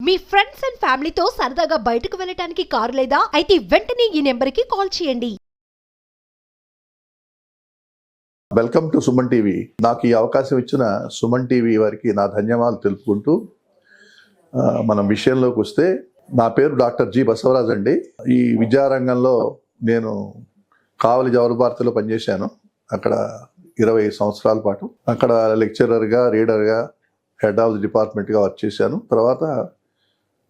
Me friends and ఫ్యామిలీతో సరదాగా బయటకు వెళ్ళటానికి కారు లేదా అయితే వెంటనే ఈ నెంబర్కి కాల్ చేయండి. Welcome to Suman TV. నాకు ఈ అవకాశం ఇచ్చిన సుమన్ టీవీ వారికి నా ధన్యవాదాలు తెలుపుకుంటూ మనం విషయంలోకి వస్తే, నా పేరు డాక్టర్ జి బసవరాజ్ అండి. ఈ విద్యారంగంలో నేను కావలి జవహర్ పనిచేశాను. అక్కడ 20 సంవత్సరాల పాటు అక్కడ లెక్చరర్గా, రీడర్గా, హెడ్ ఆఫ్ ది డిపార్ట్మెంట్గా వర్క్ చేశాను. తర్వాత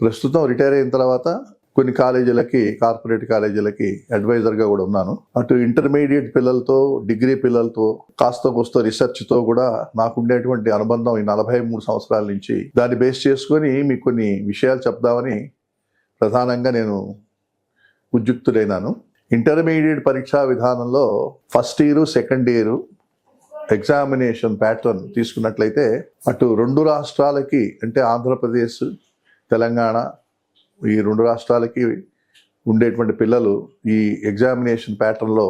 ప్రస్తుతం రిటైర్ అయిన తర్వాత కొన్ని కాలేజీలకి, కార్పొరేట్ కాలేజీలకి అడ్వైజర్గా కూడా ఉన్నాను. అటు ఇంటర్మీడియట్ పిల్లలతో, డిగ్రీ పిల్లలతో, కాస్త రీసెర్చ్తో కూడా నాకు ఉండేటువంటి అనుబంధం ఈ 43 సంవత్సరాల నుంచి. దాన్ని బేస్ చేసుకొని మీకు కొన్ని విషయాలు చెప్దామని ప్రధానంగా నేను ఉద్యుక్తుడైనాను. ఇంటర్మీడియట్ పరీక్షా విధానంలో first year, second year examination pattern తీసుకున్నట్లయితే అటు 2 రాష్ట్రాలకి, అంటే ఆంధ్రప్రదేశ్, తెలంగాణ, ఈ 2 రాష్ట్రాలకి ఉండేటువంటి పిల్లలు ఈ ఎగ్జామినేషన్ ప్యాటర్న్లో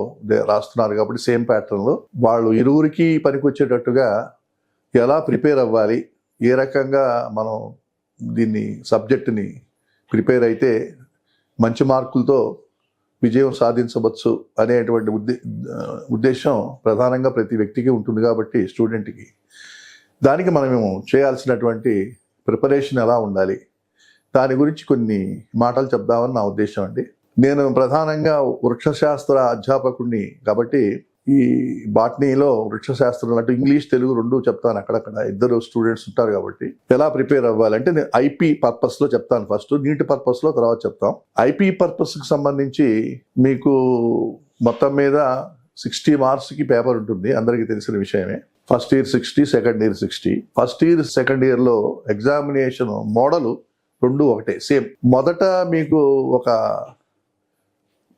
రాస్తున్నారు. కాబట్టి సేమ్ ప్యాటర్న్లో వాళ్ళు ఇరువురికి పనికొచ్చేటట్టుగా ఎలా ప్రిపేర్ అవ్వాలి, ఏ రకంగా మనం దీన్ని సబ్జెక్టుని ప్రిపేర్ అయితే మంచి మార్కులతో విజయం సాధించవచ్చు అనేటువంటి ఉద్దేశం ప్రధానంగా ప్రతి వ్యక్తికి ఉంటుంది. కాబట్టి స్టూడెంట్కి దానికి మనము చేయాల్సినటువంటి ప్రిపరేషన్ ఎలా ఉండాలి, దాని గురించి కొన్ని మాటలు చెప్దామని నా ఉద్దేశం అండి. నేను ప్రధానంగా వృక్షశాస్త్ర అధ్యాపకుడిని కాబట్టి ఈ బాటనీలో వృక్షశాస్త్రం అంటే ఇంగ్లీష్, తెలుగు 2 చెప్తాను. అక్కడక్కడ 2 స్టూడెంట్స్ ఉంటారు కాబట్టి ఎలా ప్రిపేర్ అవ్వాలంటే నేను ఐపీ పర్పస్లో చెప్తాను. ఫస్ట్ నీట్ పర్పస్లో తర్వాత చెప్తాం. ఐపీ పర్పస్కి సంబంధించి మీకు మొత్తం మీద 60 మార్క్స్కి పేపర్ ఉంటుంది, అందరికీ తెలిసిన విషయమే. First year 60, second year 60. First year, second ఇయర్లో ఎగ్జామినేషన్ మోడలు 2 ఒకటే, సేమ్. మొదట మీకు ఒక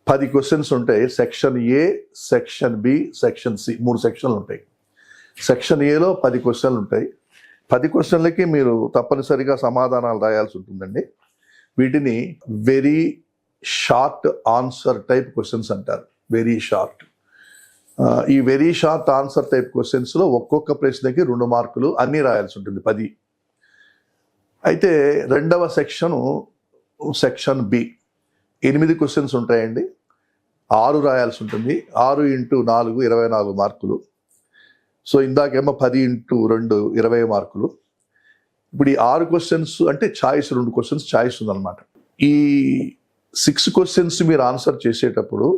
10 క్వశ్చన్స్ ఉంటాయి. Section A, section B, section C, 3 సెక్షన్లు ఉంటాయి. సెక్షన్ ఏలో 10 క్వశ్చన్లు ఉంటాయి. 10 క్వశ్చన్లకి మీరు తప్పనిసరిగా సమాధానాలు రాయాల్సి ఉంటుందండి. వీటిని very short answer type questions అంటారు. Very short. ఈ వెరీ షార్ట్ ఆన్సర్ టైప్ క్వశ్చన్స్లో ఒక్కొక్క ప్రశ్నకి 2 మార్కులు అన్నీ రాయాల్సి ఉంటుంది, 10. అయితే రెండవ సెక్షన్ బి 8 క్వశ్చన్స్ ఉంటాయండి. 6 రాయాల్సి ఉంటుంది. 6 × 4 24 మార్కులు. సో ఇందాకేమో 10 × 2 20 మార్కులు. ఇప్పుడు ఈ 6 క్వశ్చన్స్ అంటే ఛాయిస్, 2 క్వశ్చన్స్ ఛాయిస్ ఉందన్నమాట. ఈ 6 క్వశ్చన్స్ మీరు ఆన్సర్ చేసేటప్పుడు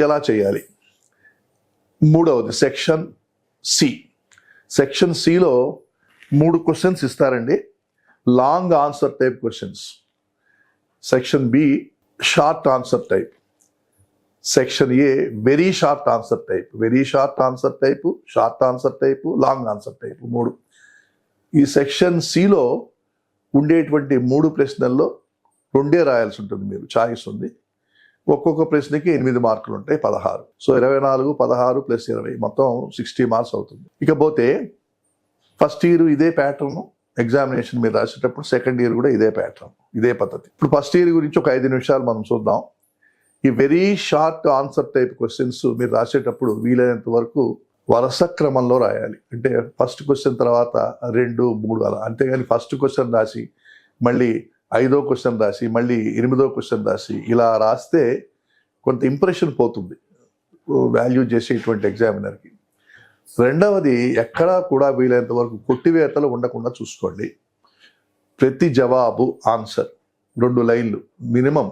ఎలా చేయాలి? మూడవది సెక్షన్ సి. సెక్షన్ సిలో 3 క్వశ్చన్స్ ఇస్తారండి, long answer type questions. Section B short answer type. Section A very short answer type. Very short answer type, short answer type, long answer type, 3. ఈ section సిలో ఉండేటువంటి 3 ప్రశ్నల్లో 2 రాయాల్సి ఉంటుంది. మీరు ఛాయిస్ ఉంది. ఒక్కొక్క ప్రశ్నకి 8 మార్కులు ఉంటాయి, 16. సో 24, 16 + 20 మొత్తం 60 మార్క్స్ అవుతుంది. ఇకపోతే ఫస్ట్ ఇయర్ ఇదే ప్యాటర్న్ ఎగ్జామినేషన్ మీరు రాసేటప్పుడు, సెకండ్ ఇయర్ కూడా ఇదే ప్యాటర్న్, ఇదే పద్ధతి. ఇప్పుడు ఫస్ట్ ఇయర్ గురించి ఒక 5 నిమిషాలు మనం చూద్దాం. ఈ very short answer type questions మీరు రాసేటప్పుడు వీలైనంత వరకు వరుస క్రమంలో రాయాలి. అంటే ఫస్ట్ క్వశ్చన్ తర్వాత 2, 3 అలా. అంతేగాని ఫస్ట్ క్వశ్చన్ రాసి మళ్ళీ 5వ క్వశ్చన్ రాసి మళ్ళీ 8వ క్వశ్చన్ రాసి ఇలా రాస్తే కొంత ఇంప్రెషన్ పోతుంది వాల్యూ చేసేటువంటి ఎగ్జామినర్కి. రెండవది, ఎక్కడా కూడా వీలైనంత వరకు కొట్టివేతలు ఉండకుండా చూసుకోండి. ప్రతి జవాబు ఆన్సర్ 2 లైన్లు మినిమం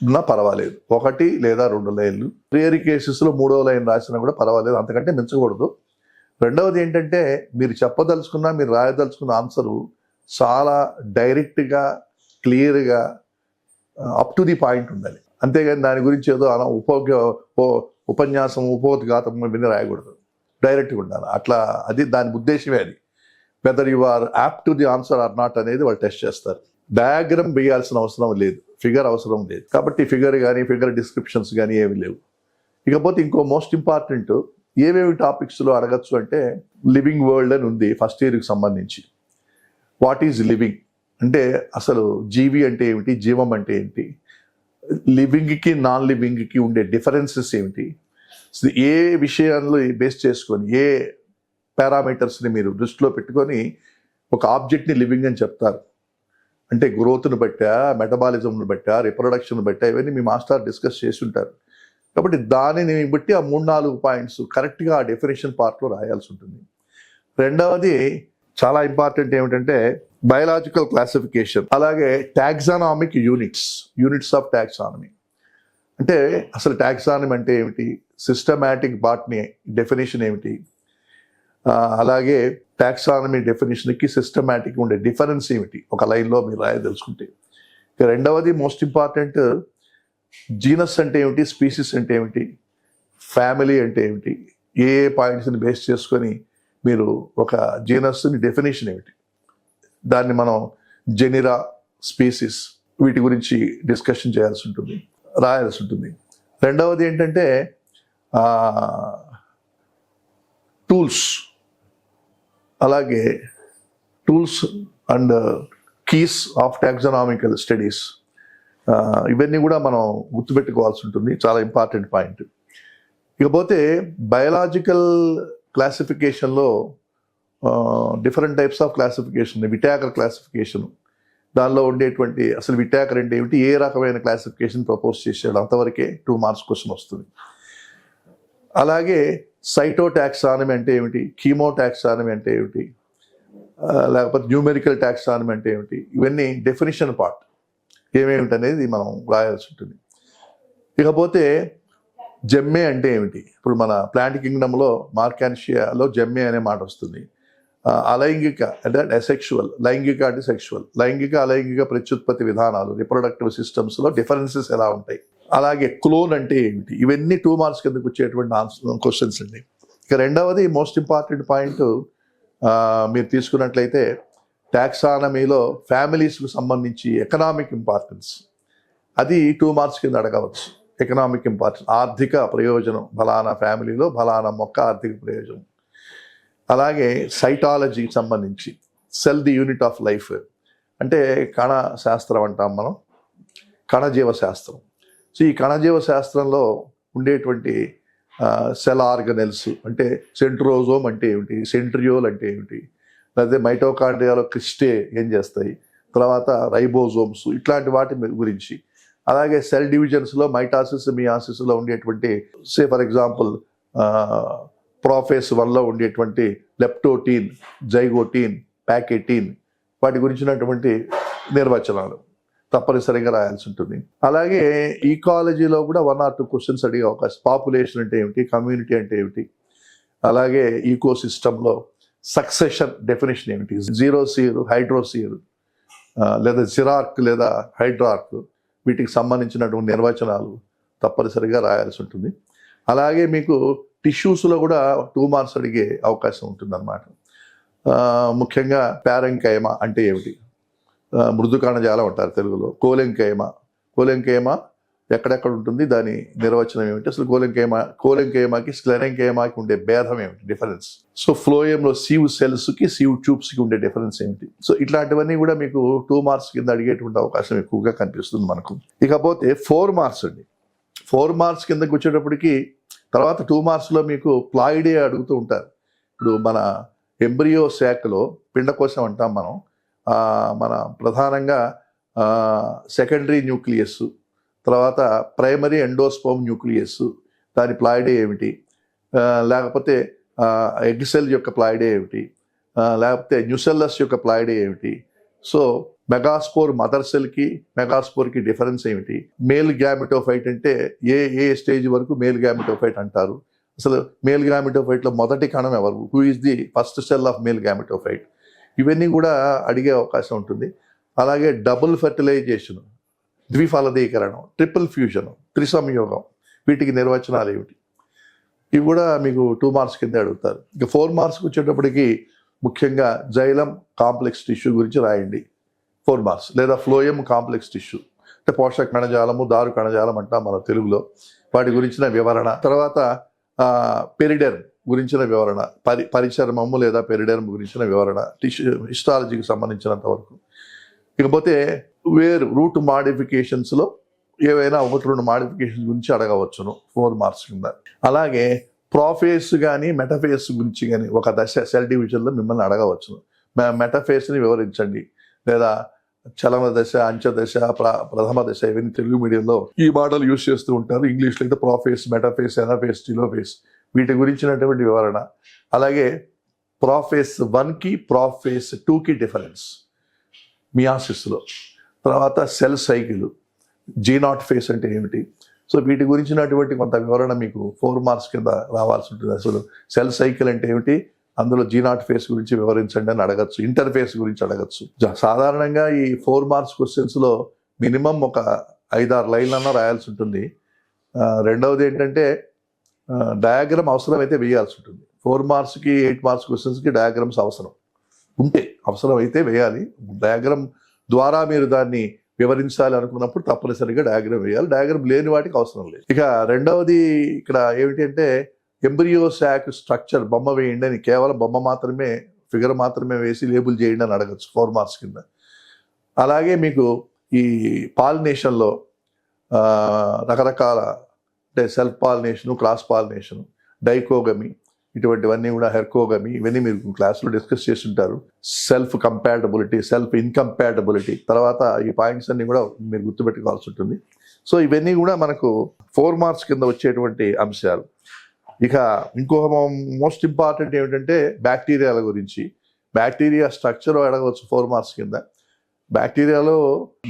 ఉన్నా పర్వాలేదు, 1 లేదా 2 లైన్లు. రేర్ కేసెస్లో 3వ లైన్ రాసినా కూడా పర్వాలేదు, అంతకంటే మించకూడదు. రెండవది ఏంటంటే, మీరు చెప్పదలుచుకున్న, మీరు రాయదలుచుకున్న ఆన్సరు చాలా డైరెక్ట్గా, క్లియర్గా, అప్ టు ది పాయింట్ ఉండాలి. అంతేగాని దాని గురించి ఏదో ఉపన్యాసం, ఉపోద్ఘాతం విని రాయకూడదు. డైరెక్ట్గా ఉండాలి. అట్లా అది దాని ఉద్దేశమే. అది whether you are apt to the answer or not అనేది వాళ్ళు టెస్ట్ చేస్తారు. డయాగ్రామ్ వేయాల్సిన అవసరం లేదు, ఫిగర్ అవసరం లేదు. కాబట్టి ఫిగర్ కానీ, ఫిగర్ డిస్క్రిప్షన్స్ కానీ ఏమి లేవు. ఇకపోతే ఇంకో మోస్ట్ ఇంపార్టెంట్, ఏమేమి టాపిక్స్లో అడగచ్చు అంటే, లివింగ్ వరల్డ్ అని ఉంది ఫస్ట్ ఇయర్కి సంబంధించి. వాట్ ఈజ్ లివింగ్ అంటే అసలు జీవి అంటే ఏమిటి, జీవం అంటే ఏంటి, లివింగ్కి నాన్ లివింగ్కి ఉండే డిఫరెన్సెస్ ఏమిటి, ఏ విషయాల్లో బేస్ చేసుకొని, ఏ పారామీటర్స్ని మీరు దృష్టిలో పెట్టుకొని ఒక ఆబ్జెక్ట్ని లివింగ్ అని చెప్తారు. అంటే గ్రోత్ను బట్టా, మెటబాలిజంను బట్టా, రిప్రొడక్షన్ బట్టా ఇవన్నీ మీ మాస్టర్ డిస్కస్ చేసి ఉంటారు. కాబట్టి దానిని బట్టి ఆ 3-4 పాయింట్స్ కరెక్ట్గా ఆ డెఫినేషన్ పార్ట్లో రాయాల్సి ఉంటుంది. రెండవది చాలా ఇంపార్టెంట్ ఏమిటంటే బయలాజికల్ క్లాసిఫికేషన్, అలాగే టాక్సానామిక్ యూనిట్స్ ఆఫ్ టాక్సానమీ. అంటే అసలు టాక్సానమీ అంటే ఏమిటి, సిస్టమాటిక్ బాట్నీ డెఫినేషన్ ఏమిటి, అలాగే టాక్సానమీ డెఫినేషన్కి సిస్టమాటిక్ ఉండే డిఫరెన్స్ ఏమిటి ఒక లైన్లో మీరు తెలుసుకుంటే. ఇక రెండవది మోస్ట్ ఇంపార్టెంట్, జీనస్ అంటే ఏమిటి, స్పీసీస్ అంటే ఏమిటి, ఫ్యామిలీ అంటే ఏమిటి, ఏ పాయింట్స్ని బేస్ చేసుకొని మీరు ఒక జీనస్ని డెఫినేషన్ ఏమిటి, దాన్ని మనం జెనిరా, స్పీసీస్ వీటి గురించి డిస్కషన్ చేయాల్సి ఉంటుంది, రాయాల్సి ఉంటుంది. రెండవది ఏంటంటే టూల్స్, అలాగే tools and keys of taxonomical studies, ఇవన్నీ కూడా మనం గుర్తుపెట్టుకోవాల్సి ఉంటుంది, చాలా ఇంపార్టెంట్ పాయింట్. ఇకపోతే బయలాజికల్ క్లాసిఫికేషన్లో different types of classification, Whittaker classification, దానిలో ఉండేటువంటి అసలు విటాకర్ అంటే ఏమిటి, ఏ రకమైన క్లాసిఫికేషన్ ప్రపోజ్ చేశాడు, అంతవరకే 2 మార్క్స్ క్వశ్చన్ వస్తుంది. అలాగే సైటోటాక్సానమీ అంటే ఏమిటి, కీమోటాక్సానమీ అంటే ఏమిటి, లేకపోతే న్యూమెరికల్ టాక్సానమీ అంటే ఏమిటి, ఇవన్నీ డెఫినిషన్ పార్ట్ ఏమేమిటి అనేది మనం రాయాల్సి ఉంటుంది. ఇకపోతే జెమ్మే అంటే ఏమిటి, ఇప్పుడు మన ప్లాంట్ కింగ్డమ్లో మార్కాన్షియాలో జెమ్మే అనే మాట వస్తుంది. అలైంగిక అంటే అసెక్షువల్, లైంగిక అంటే సెక్షువల్, లైంగిక అలైంగిక ప్రత్యుత్పత్తి విధానాలు, రిప్రొడక్టివ్ సిస్టమ్స్లో డిఫరెన్సెస్ ఎలా ఉంటాయి, అలాగే క్లోన్ అంటే ఏమిటి, ఇవన్నీ 2 మార్క్స్ కిందకు వచ్చేటువంటి క్వశ్చన్స్ అండి. ఇక రెండవది మోస్ట్ ఇంపార్టెంట్ పాయింట్ మీరు తీసుకున్నట్లయితే టాక్సానమీలో ఫ్యామిలీస్కు సంబంధించి ఎకనామిక్ ఇంపార్టెన్స్, అది 2 మార్క్స్ కింద అడగవచ్చు. ఎకనామిక్ ఇంపార్టెన్స్, ఆర్థిక ప్రయోజనం, ఫలానా ఫ్యామిలీలో ఫలానా మొక్క ఆర్థిక ప్రయోజనం. అలాగే సైటాలజీకి సంబంధించి cell the unit of life, అంటే కణ శాస్త్రం అంటాం మనం, కణజీవ శాస్త్రం. సో ఈ కణజీవ శాస్త్రంలో ఉండేటువంటి సెల్ ఆర్గనెల్స్, అంటే సెంట్రోజోమ్ అంటే ఏమిటి, సెంట్రియోల్ అంటే ఏమిటి, లేకపోతే మైటోకాండ్రియాలో క్రిస్టే ఏం చేస్తాయి, తర్వాత రైబోజోమ్స్, ఇట్లాంటి వాటి గురించి. అలాగే సెల్ డివిజన్స్లో మైటాసిస్, మియాసిస్లో ఉండేటువంటి ఫర్ ఎగ్జాంపుల్ ప్రాఫేస్ 1లో ఉండేటువంటి లెప్టోటీన్, జైగోటీన్, ప్యాకెటీన్, వాటి గురించినటువంటి నిర్వచనాలు తప్పనిసరిగా రాయాల్సి ఉంటుంది. అలాగే ఈకాలజీలో కూడా 1 or 2 క్వశ్చన్స్ అడిగే అవకాశం. పాపులేషన్ అంటే ఏమిటి, కమ్యూనిటీ అంటే ఏమిటి, అలాగే ఈకో సిస్టంలో సక్సెషన్ డెఫినేషన్ ఏమిటి, జీరోసీర్, హైడ్రోసీర్, లేదా జిరార్క్ లేదా హైడ్రార్క్, వీటికి సంబంధించినటువంటి నిర్వచనాలు తప్పనిసరిగా రాయాల్సి ఉంటుంది. అలాగే మీకు టిష్యూస్లో కూడా 2 మార్క్స్ అడిగే అవకాశం ఉంటుందన్నమాట. ముఖ్యంగా ప్యారెంకైమా అంటే ఏమిటి, మృదు కణజాలం అంటారు తెలుగులో. కోలెంకైమా ఎక్కడెక్కడ ఉంటుంది, దాని నిర్వచనం ఏమిటి, అసలు కోలెంకైమాకి స్క్లెరెంకైమాకి ఉండే భేదం ఏమిటి, డిఫరెన్స్. సో ఫ్లోయంలో సీవ్ సెల్స్కి సీవ్ ట్యూబ్స్కి ఉండే డిఫరెన్స్ ఏమిటి. సో ఇట్లాంటివన్నీ కూడా మీకు 2 మార్క్స్ కింద అడిగేటువంటి అవకాశం ఎక్కువగా కనిపిస్తుంది మనకు. ఇకపోతే 4 మార్క్స్ అండి. 4 మార్క్స్ కిందకి వచ్చేటప్పటికి తర్వాత 2 మార్క్స్లో మీకు ప్లాయిడే అడుగుతూ ఉంటారు. ఇప్పుడు మన ఎంబ్రియో శాఖలో పిండకోశం అంటాం మనం, మన ప్రధానంగా సెకండరీ న్యూక్లియస్, తర్వాత ప్రైమరీ ఎండోస్పోమ్ న్యూక్లియస్, దాని ప్లాయిడే ఏమిటి, లేకపోతే ఎగ్ సెల్ యొక్క ప్లాయిడే ఏమిటి, లేకపోతే న్యూసెల్లస్ యొక్క ప్లాయిడే ఏమిటి. సో మెగాస్పోర్ మదర్ సెల్కి మెగాస్పోర్కి డిఫరెన్స్ ఏమిటి, మేల్ గ్యామెటోఫైట్ అంటే ఏ స్టేజ్ వరకు మేల్ గ్యామెటోఫైట్ అంటారు, అసలు మేల్ గ్యామెటోఫైట్లో మొదటి కణం ఎవరు, who is the first cell of male gametophyte, ఇవన్నీ కూడా అడిగే అవకాశం ఉంటుంది. అలాగే డబుల్ ఫెర్టిలైజేషన్, ద్విఫలదీకరణం, ట్రిపుల్ ఫ్యూజన్, త్రిసంయోగం, వీటికి నిర్వచనాలు ఏమిటి, ఇవి కూడా మీకు 2 మార్క్స్ కింద అడుగుతారు. ఇక 4 మార్క్స్కి వచ్చేటప్పటికి ముఖ్యంగా జైలం కాంప్లెక్స్ టిష్యూ గురించి రాయండి 4 మార్క్స్, లేదా ఫ్లోయం కాంప్లెక్స్ టిష్యూ అంటే పోషక కణజాలము, దారు కణజాలం అంటాం మన తెలుగులో, వాటి గురించిన వివరణ. తర్వాత పెరిడెర్మ్ గురించిన వివరణ, పరిచర్మము లేదా పెరిడెర్మ్ గురించిన వివరణ, టిష్యూ హిస్టాలజీకి సంబంధించినంత వరకు. ఇకపోతే రూట్ మాడిఫికేషన్స్లో ఏవైనా 1-2 మాడిఫికేషన్స్ గురించి అడగవచ్చును 4 మార్క్స్ కింద. అలాగే ప్రాఫేస్ కానీ మెటఫేస్ గురించి కానీ ఒక దశ సెల్ డివిజన్లో మిమ్మల్ని అడగవచ్చును. మెటఫేస్ని వివరించండి, లేదా చలన దశ, అంచెదశ, ప్రథమ దశ, ఇవన్నీ తెలుగు మీడియంలో ఈ మాటలు యూజ్ చేస్తూ ఉంటారు. ఇంగ్లీష్లో అయితే ప్రాఫేస్, మెటాఫేస్, ఎనాఫేస్, టిలోఫేస్ వీటి గురించినటువంటి వివరణ. అలాగే ప్రాఫేస్ 1కి ప్రాఫేస్ 2కి డిఫరెన్స్ మియాసిస్లో. తర్వాత సెల్ సైకిల్, G0 ఫేస్ అంటే ఏమిటి, సో వీటి గురించినటువంటి కొంత వివరణ మీకు 4 మార్క్స్ కింద రావాల్సి ఉంటుంది. అసలు సెల్ సైకిల్ అంటే ఏమిటి, అందులో G0 ఫేస్ గురించి వివరించండి అని అడగచ్చు, ఇంటర్ఫేస్ గురించి అడగచ్చు. సాధారణంగా ఈ 4 మార్క్స్ క్వశ్చన్స్లో మినిమం ఒక 5-6 లైన్లన్నా రాయాల్సి ఉంటుంది. రెండవది ఏంటంటే డయాగ్రామ్ అవసరం అయితే వేయాల్సి ఉంటుంది. 4 మార్క్స్కి 8 మార్క్స్ క్వశ్చన్స్కి డయాగ్రామ్స్ అవసరం అయితే వేయాలి. డయాగ్రామ్ ద్వారా మీరు దాన్ని వివరించాలి అనుకున్నప్పుడు తప్పనిసరిగా డయాగ్రామ్ వేయాలి. డయాగ్రామ్ లేని వాటికి అవసరం లేదు. ఇక రెండవది ఇక్కడ ఏమిటి అంటే ఎంబ్రియో శాక్ స్ట్రక్చర్ బొమ్మ వేయండి అని, కేవలం బొమ్మ మాత్రమే, ఫిగర్ మాత్రమే వేసి లేబుల్ చేయండి అని అడగచ్చు 4 మార్క్స్ కింద. అలాగే మీకు ఈ పాలినేషన్లో రకరకాల అంటే సెల్ఫ్ పాలినేషను, క్రాస్ పాలినేషను, డైకోగమి, ఇటువంటివన్నీ కూడా హెర్కోగమి, ఇవన్నీ మీరు క్లాస్లో డిస్కస్ చేస్తుంటారు. సెల్ఫ్ కంపాటబిలిటీ, సెల్ఫ్ ఇన్కంపాటబిలిటీ, తర్వాత ఈ పాయింట్స్ అన్ని కూడా మీరు గుర్తుపెట్టుకోవాల్సి ఉంటుంది. సో ఇవన్నీ కూడా మనకు 4 మార్క్స్ కింద వచ్చేటువంటి అంశాలు. ఇక ఇంకొక మోస్ట్ ఇంపార్టెంట్ ఏమిటంటే బ్యాక్టీరియాల గురించి. బ్యాక్టీరియా స్ట్రక్చర్ అడగవచ్చు 4 మార్క్స్ కింద. బ్యాక్టీరియాలో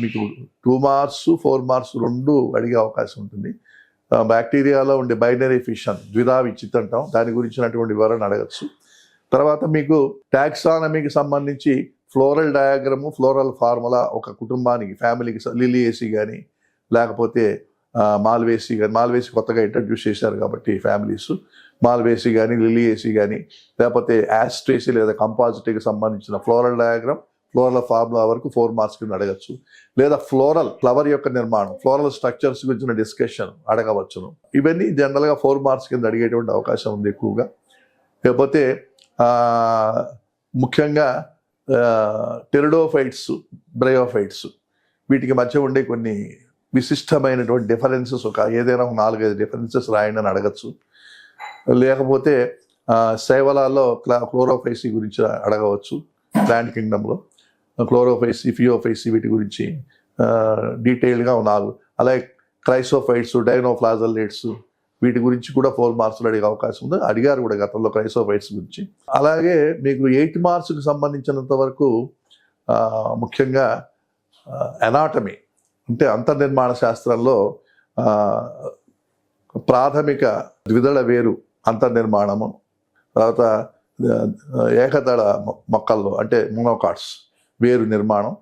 మీకు 2 మార్క్స్ 4 మార్క్స్ రెండు అడిగే అవకాశం ఉంటుంది. బ్యాక్టీరియాలో ఉండే బైనరీ ఫిషన్, ద్విధా విచ్చిత్ అంటాం, దాని గురించినటువంటి వివరణ అడగచ్చు. తర్వాత మీకు టాక్సానమీకి సంబంధించి ఫ్లోరల్ డయాగ్రాము, ఫ్లోరల్ ఫార్ములా, ఒక కుటుంబానికి, ఫ్యామిలీకి, లిలియేసి కానీ లేకపోతే మాల్వేసి కానీ, మాల్వేసి కొత్తగా ఇంట్రడ్యూస్ చేశారు కాబట్టి ఫ్యామిలీస్, మాల్వేసి కానీ, లిలియేసి కానీ, లేకపోతే యాస్ట్రేసి లేదా కంపాజిటీకి సంబంధించిన ఫ్లోరల్ డయాగ్రామ్, ఫ్లోరల్ ఫార్ములా వరకు 4 మార్క్స్ కింద అడగచ్చు. లేదా ఫ్లోరల్ ఫ్లవర్ యొక్క నిర్మాణం, ఫ్లోరల్ స్ట్రక్చర్స్ గురించిన డిస్కషన్ అడగవచ్చును. ఇవన్నీ జనరల్గా 4 మార్క్స్ కింద అడిగేటువంటి అవకాశం ఉంది ఎక్కువగా. లేకపోతే ముఖ్యంగా టెరిడోఫైట్స్, బ్రయోఫైట్స్, వీటికి మధ్య ఉండే కొన్ని విశిష్టమైనటువంటి డిఫరెన్సెస్, ఏదైనా 4-5 డిఫరెన్సెస్ రాయండి అని అడగచ్చు. లేకపోతే శైవలాల్లో క్లోరోఫైసీ గురించి అడగవచ్చు. ప్లాంట్ కింగ్డమ్లో క్లోరోఫైసీ, ఫియోఫైసీ వీటి గురించి డీటెయిల్గా 4. అలాగే క్రైసోఫైట్స్, డైనోఫ్లాజల్లేట్స్ వీటి గురించి కూడా 4 మార్క్స్లో అడిగే అవకాశం ఉంది. అడిగారు కూడా గతంలో క్రైసోఫైట్స్ గురించి. అలాగే మీకు 8 మార్క్స్కి సంబంధించినంత వరకు ముఖ్యంగా ఎనాటమీ అంటే అంతర్నిర్మాణ శాస్త్రంలో ప్రాథమిక ద్విదళ వేరు అంతర్నిర్మాణము, తర్వాత ఏకదళ మొక్కల్లో అంటే మోనోకాట్స్ వేరు నిర్మాణం,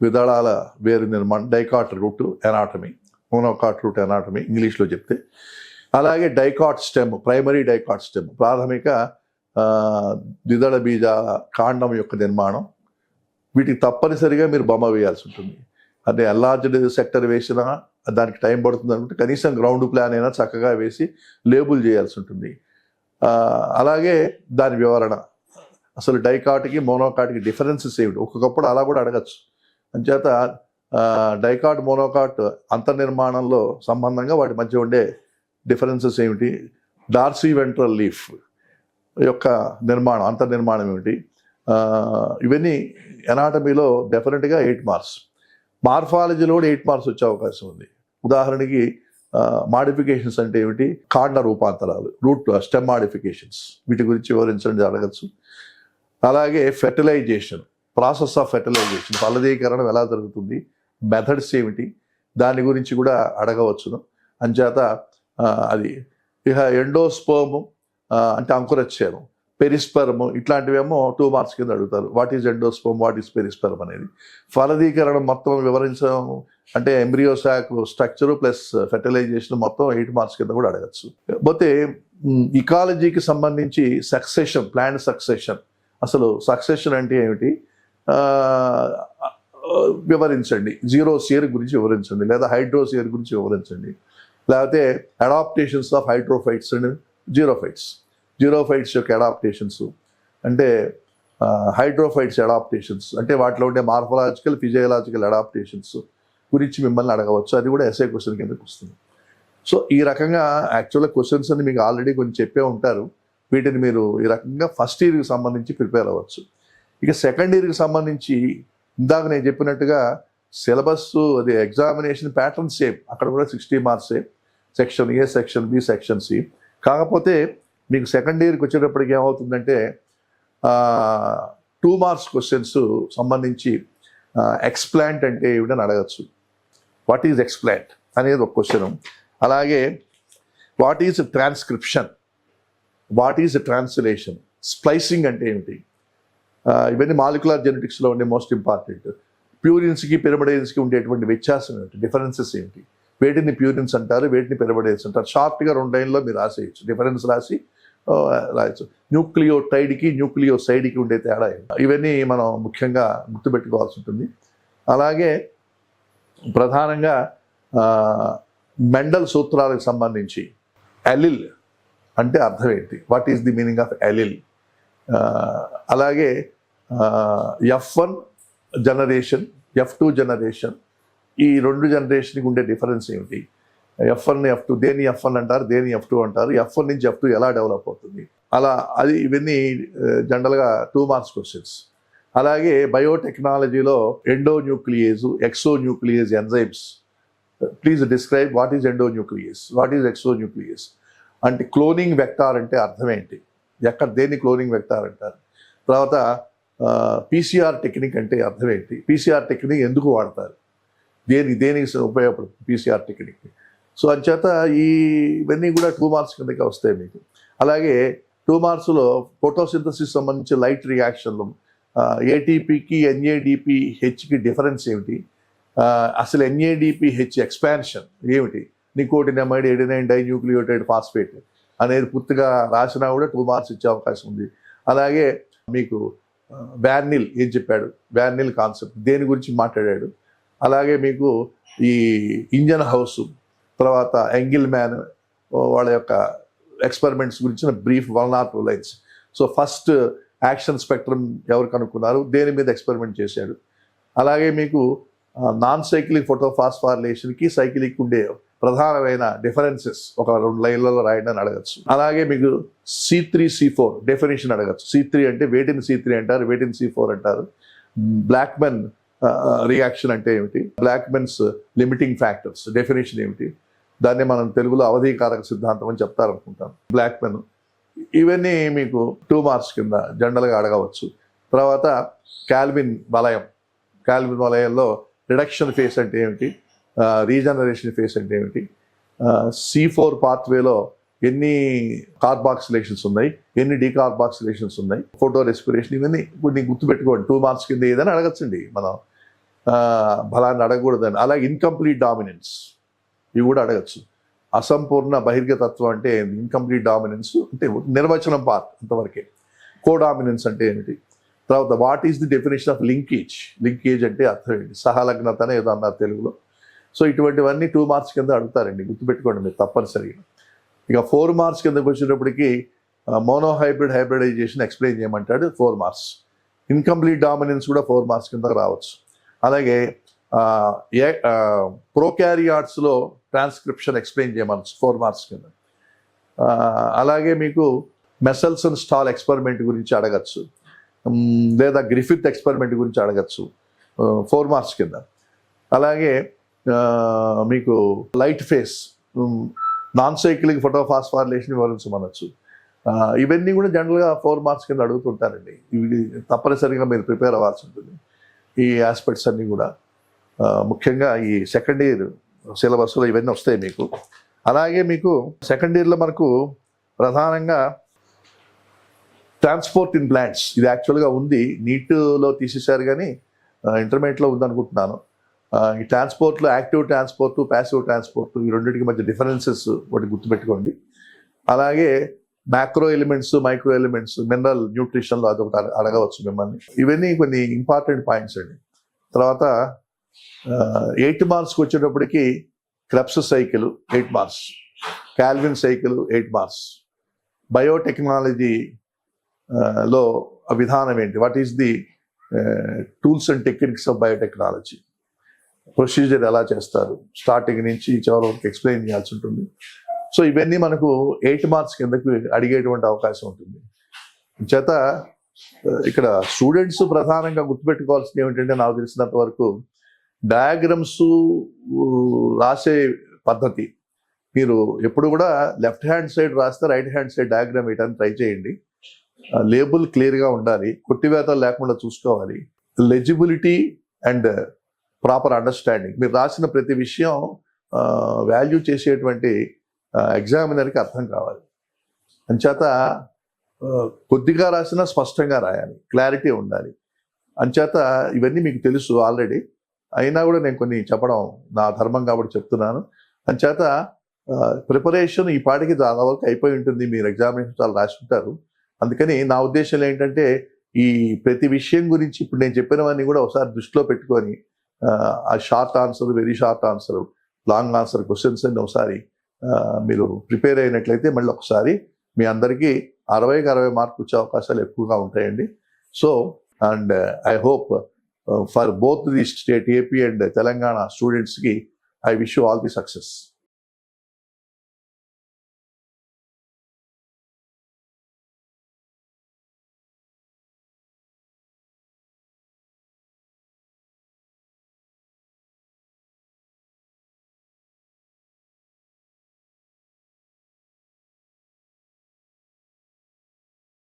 ద్విదళాల వేరు నిర్మాణం, dicot root anatomy, monocot root anatomy ఇంగ్లీష్లో చెప్తే. అలాగే dicot stem, primary dicot stem, ప్రాథమిక ద్విదళ బీజాల కాండం యొక్క నిర్మాణం. వీటికి తప్పనిసరిగా మీరు బొమ్మ వేయాల్సి ఉంటుంది. అంటే ఎన్లార్జ్డ్ సెక్టర్ వేసినా దానికి టైం పడుతుంది అనుకుంటే కనీసం గ్రౌండ్ ప్లాన్ అయినా చక్కగా వేసి లేబుల్ చేయాల్సి ఉంటుంది. అలాగే దాని వివరణ, అసలు డైకాట్కి మోనోకాట్కి డిఫరెన్సెస్ ఏమిటి, ఒక్కొక్కప్పుడు అలా కూడా అడగచ్చు. అంచేత డైకాట్, మోనోకాట్ అంతర్నిర్మాణంలో సంబంధంగా వాటి మధ్య ఉండే డిఫరెన్సెస్ ఏమిటి, డార్సీ వెంట్రల్ లీఫ్ యొక్క నిర్మాణం, అంతర్నిర్మాణం ఏమిటి, ఇవన్నీ ఎనాటమీలో డెఫినెట్గా 8 మార్క్స్. మార్ఫాలజీలో కూడా 8 మార్క్స్ వచ్చే అవకాశం ఉంది. ఉదాహరణకి మాడిఫికేషన్స్ అంటే ఏమిటి, కాండ రూపాంతరాలు, రూట్ స్టెమ్ మాడిఫికేషన్స్, వీటి గురించి వివరించండి అడగచ్చు. అలాగే ఫెర్టిలైజేషన్, ప్రాసెస్ ఆఫ్ ఫెర్టిలైజేషన్, ఫలదీకరణం ఎలా జరుగుతుంది, మెథడ్స్ ఏమిటి, దాని గురించి కూడా అడగవచ్చును. అంచేత అది. ఇక ఎండోస్పర్మ్ అంటే అంకురచ్ఛేదం, పెరిస్పర్మ్ ఇట్లాంటివేమో 2 మార్క్స్ కింద అడుగుతారు. What is endosperm, what is perisperm అనేది. ఫలదీకరణం మొత్తం వివరించడం అంటే embryo sac structure plus fertilization మొత్తం 8 మార్క్స్ కింద కూడా అడగచ్చు. పోతే ఇకాలజీకి సంబంధించి సక్సెషన్, ప్లాంట్ సక్సెషన్, అసలు సక్సెషన్ అంటే ఏమిటి వివరించండి. జీరోసియర్ గురించి వివరించండి, లేదా హైడ్రోసియర్ గురించి వివరించండి. లేకపోతే adaptations of hydrophytes and xerophytes, xerophytes యొక్క అడాప్టేషన్స్ అంటే హైడ్రోఫైట్స్ అడాప్టేషన్స్ అంటే వాటిలో ఉండే మార్ఫలాజికల్, ఫిజియోలాజికల్ అడాప్టేషన్స్ గురించి మిమ్మల్ని అడగవచ్చు. అది కూడా ఎస్ఏ క్వశ్చన్ కిందకి వస్తుంది. సో ఈ రకంగా యాక్చువల్గా క్వశ్చన్స్ అని మీకు ఆల్రెడీ కొంచెం చెప్పే ఉంటారు. వీటిని మీరు ఈ రకంగా ఫస్ట్ ఇయర్కి సంబంధించి ప్రిపేర్ అవ్వచ్చు. ఇక సెకండ్ ఇయర్కి సంబంధించి ఇందాక నేను చెప్పినట్టుగా సిలబస్ అది ఎగ్జామినేషన్ ప్యాటర్న్ సేమ్, అక్కడ కూడా 60 మార్క్సే, section A, section B, section C. కాకపోతే మీకు సెకండ్ ఇయర్కి వచ్చేటప్పటికి ఏమవుతుందంటే 2 మార్క్స్ క్వశ్చన్స్ సంబంధించి ఎక్స్ప్లాంట్ అంటే ఏమిటని అడగచ్చు. వాట్ ఈజ్ ఎక్స్ప్లాంట్ అనేది ఒక క్వశ్చన్. అలాగే what is transcription, what is translation, splicing అంటే ఏమిటి, ఇవన్నీ మాలిక్యులర్ జెనెటిక్స్లో ఉండే మోస్ట్ ఇంపార్టెంట్. ప్యూరిన్స్కి పిరమిడైన్స్కి ఉండేటువంటి వ్యత్యాసం ఏమిటి, డిఫరెన్సెస్ ఏమిటి, వేటిని ప్యూరిన్స్ అంటారు, వేటిని పిరమిడైన్స్ అంటారు. షార్ట్గా 2 లైన్లో మీరు రాసేయచ్చు, డిఫరెన్స్ రాసి రాయచ్చు. న్యూక్లియోటైడ్కి న్యూక్లియోసైడ్కి ఉండే తేడా ఇవన్నీ మనం ముఖ్యంగా గుర్తుపెట్టుకోవాల్సి ఉంటుంది. అలాగే ప్రధానంగా మెండల్ సూత్రాలకు సంబంధించి అలిల్ అంటే అర్థం ఏంటి, what is the meaning of allele. అలాగే F1 జనరేషన్, F2 జనరేషన్, ఈ 2 జనరేషన్కి ఉండే డిఫరెన్స్ ఏమిటి, F1 F2 దేని F1 అంటారు, దేని F2 అంటారు, F1 నుంచి F2 ఎలా డెవలప్ అవుతుంది, అలా అది ఇవన్నీ జనరల్గా 2 మార్క్స్ క్వశ్చన్స్. అలాగే బయోటెక్నాలజీలో endonuclease, exonuclease enzymes. Please describe what is endonuclease, what is exonuclease. అంటే క్లోనింగ్ వెక్టార్ అంటే అర్థం ఏంటి, ఎక్కడ దేన్ని క్లోనింగ్ వెక్టార్ అంటారు. తర్వాత పీసీఆర్ టెక్నిక్ అంటే అర్థం ఏంటి, పీసీఆర్ టెక్నిక్ ఎందుకు వాడతారు, దేనికి ఉపయోగపడుతుంది పీసీఆర్ టెక్నిక్. సో అంచేత ఇవన్నీ కూడా 2 మార్క్స్ కిందకి వస్తాయి మీకు. అలాగే 2 మార్క్స్లో ఫోటోసింథసిస్ సంబంధించి లైట్ రియాక్షన్లు, ఏటీపీకి NADPHకి డిఫరెన్స్ ఏమిటి, అసలు NADPH ఎక్స్పాన్షన్ ఏమిటి, నికోటినమైడ్ ఎడినైన్ డైన్యూక్లియోటైడ్ ఫాస్ఫేట్ అనేది పూర్తిగా రాసినా కూడా 2 మార్క్స్ ఇచ్చే అవకాశం ఉంది. అలాగే మీకు వ్యానిల్ ఏం చెప్పాడు, వ్యానిల్ కాన్సెప్ట్ దేని గురించి మాట్లాడాడు. అలాగే మీకు ఈ ఇంజన్ హౌస్, తర్వాత ఎంగిల్ మ్యాన్ వాళ్ళ యొక్క ఎక్స్పెరిమెంట్స్ గురించిన brief 1 or 2 lines. So first action spectrum ఎవరు కనుక్కున్నారు, దేని మీద ఎక్స్పెరిమెంట్ చేశాడు. అలాగే మీకు నాన్ సైక్లిక్ ఫోటోఫాస్ఫారిలేషన్కి సైక్లిక్ ఉండే ప్రధానమైన డిఫరెన్సెస్ ఒక 2 లైన్లలో రాయడం అని అడగచ్చు. అలాగే మీకు C3C4 డెఫినేషన్ అడగచ్చు. C3 అంటే వేటిని C3 అంటారు, వేటిని C4 అంటారు. బ్లాక్మెన్ రియాక్షన్ అంటే ఏమిటి, బ్లాక్మెన్స్ లిమిటింగ్ ఫ్యాక్టర్స్ డెఫినేషన్ ఏమిటి, దాన్ని మనం తెలుగులో అవధీకారక సిద్ధాంతం అని చెప్తారనుకుంటాం. బ్లాక్మెన్ ఇవన్నీ మీకు 2 మార్క్స్ కింద జనరల్గా అడగవచ్చు. తర్వాత కాల్విన్ వలయం, కాల్విన్ వలయంలో రిడక్షన్ ఫేస్ అంటే ఏమిటి, రీజనరేషన్ ఫేస్ అంటే ఏమిటి, C4 పాత్వేలో ఎన్ని కార్బాక్సిలేషన్స్ ఉన్నాయి, ఎన్ని డీకార్బాక్సిలేషన్స్ ఉన్నాయి, ఫోటో రెస్పిరేషన్, ఇవన్నీ కొన్ని గుర్తుపెట్టుకోండి. 2 మార్క్స్ కింద ఏదైనా అడగచ్చండి, మనం బలాన్ని అడగకూడదని. అలాగే ఇన్కంప్లీట్ డామినెన్స్ ఇవి కూడా అడగచ్చు. అసంపూర్ణ బహిర్గతత్వం అంటే ఇన్కంప్లీట్ డామినెన్స్ అంటే నిర్వచనం పార్ట్ అంతవరకే. కోడామినెన్స్ అంటే ఏమిటి, తర్వాత what is the definition of linkage, linkage అంటే అర్థం ఏంటి, సహలగ్నత అని ఏదో అన్నారు తెలుగులో. సో ఇటువంటివన్నీ 2 మార్క్స్ కింద అడుగుతారండి, గుర్తుపెట్టుకోండి మీరు తప్పనిసరిగా. ఇక 4 మార్క్స్ కిందకు వచ్చేటప్పటికి మోనోహైబ్రిడ్ హైబ్రిడైజేషన్ ఎక్స్ప్లెయిన్ చేయమంటాడు, 4 మార్క్స్. ఇన్కంప్లీట్ డామినెన్స్ కూడా 4 మార్క్స్ కింద రావచ్చు. అలాగే ప్రోకారియాట్స్లో ట్రాన్స్క్రిప్షన్ ఎక్స్ప్లెయిన్ చేయమనొచ్చు 4 మార్క్స్ కింద. అలాగే మీకు మెసల్సన్ స్టాల్ ఎక్స్పెరిమెంట్ గురించి అడగచ్చు, లేదా గ్రిఫిత్ ఎక్స్పెరిమెంట్ గురించి అడగచ్చు 4 మార్క్స్ కింద. అలాగే మీకు లైట్ ఫేస్, నాన్ సైక్లిక్ ఫోటోఫాస్ఫారిలేషన్ వివరించమనొచ్చు. ఇవన్నీ కూడా జనరల్గా 4 మార్క్స్ కింద అడుగుతుంటారండి. ఇవి తప్పనిసరిగా మీరు ప్రిపేర్ అవ్వాల్సి ఉంటుంది. ఈ ఆస్పెక్ట్స్ అన్నీ కూడా ముఖ్యంగా ఈ సెకండ్ ఇయర్ సిలబస్లో ఇవన్నీ వస్తాయి మీకు. అలాగే మీకు సెకండ్ ఇయర్లో మనకు ప్రధానంగా ట్రాన్స్పోర్ట్ ఇన్ ప్లాంట్స్, ఇది యాక్చువల్గా ఉంది, నీట్లో తీసేశారు కానీ ఇంటర్మీడియట్లో ఉందనుకుంటున్నాను. ఈ ట్రాన్స్పోర్ట్లో యాక్టివ్ ట్రాన్స్పోర్ట్, ప్యాసివ్ ట్రాన్స్పోర్ట్, ఈ రెండింటికి మధ్య డిఫరెన్సెస్ ఒకటి గుర్తుపెట్టుకోండి. అలాగే macro elements, micro elements, mineral న్యూట్రిషన్లో అదొకటి అడగవచ్చు మిమ్మల్ని. ఇవన్నీ కొన్ని ఇంపార్టెంట్ పాయింట్స్ అండి. తర్వాత 8 మార్క్స్కి వచ్చేటప్పటికి Krebs cycle 8 marks, Calvin cycle 8 marks, biotechnology లో విధానం ఏంటి, what is the tools and techniques of biotechnology, procedure ఎలా చేస్తారు, స్టార్టింగ్ నుంచి చివరి వరకు ఎక్స్ప్లెయిన్ చేయాల్సి ఉంటుంది. సో ఇవన్నీ మనకు 8 మార్క్స్ కిందకు అడిగేటువంటి అవకాశం ఉంటుంది. చేత ఇక్కడ స్టూడెంట్స్ ప్రధానంగా గుర్తుపెట్టుకోవాల్సింది ఏమిటంటే, నాకు తెలిసినంత వరకు డయాగ్రమ్స్ రాసే పద్ధతి మీరు ఎప్పుడు కూడా లెఫ్ట్ హ్యాండ్ సైడ్ రాస్తే రైట్ హ్యాండ్ సైడ్ డయాగ్రామ్ వేయడానికి ట్రై చేయండి. లేబుల్ క్లియర్గా ఉండాలి, కొట్టివేతలు లేకుండా చూసుకోవాలి, లెజిబిలిటీ అండ్ ప్రాపర్ అండర్స్టాండింగ్. మీరు రాసిన ప్రతి విషయం వాల్యూ చేసేటువంటి ఎగ్జామినర్కి అర్థం కావాలి. అంచేత కొద్దిగా రాసినా స్పష్టంగా రాయాలి, క్లారిటీ ఉండాలి. అంచేత ఇవన్నీ మీకు తెలుసు ఆల్రెడీ, అయినా కూడా నేను కొన్ని చెప్పడం నా ధర్మం కాబట్టి చెప్తున్నాను. అంచేత ప్రిపరేషన్ ఈ పాటికి దాదాపు అయిపోయి ఉంటుంది, మీరు ఎగ్జామినేషన్ చాలా రాసి ఉంటారు. అందుకని నా ఉద్దేశం ఏంటంటే, ఈ ప్రతి విషయం గురించి ఇప్పుడు నేను చెప్పినవన్నీ కూడా ఒకసారి దృష్టిలో పెట్టుకొని ఆ short answer, very short answer, long answer questions అన్ని ఒకసారి మీరు ప్రిపేర్ అయినట్లయితే మళ్ళీ ఒకసారి మీ అందరికీ 60కి 60 మార్కులు వచ్చే అవకాశాలు ఎక్కువగా ఉంటాయండి. So and I hope for both the state AP and Telangana స్టూడెంట్స్కి I wish you all the success.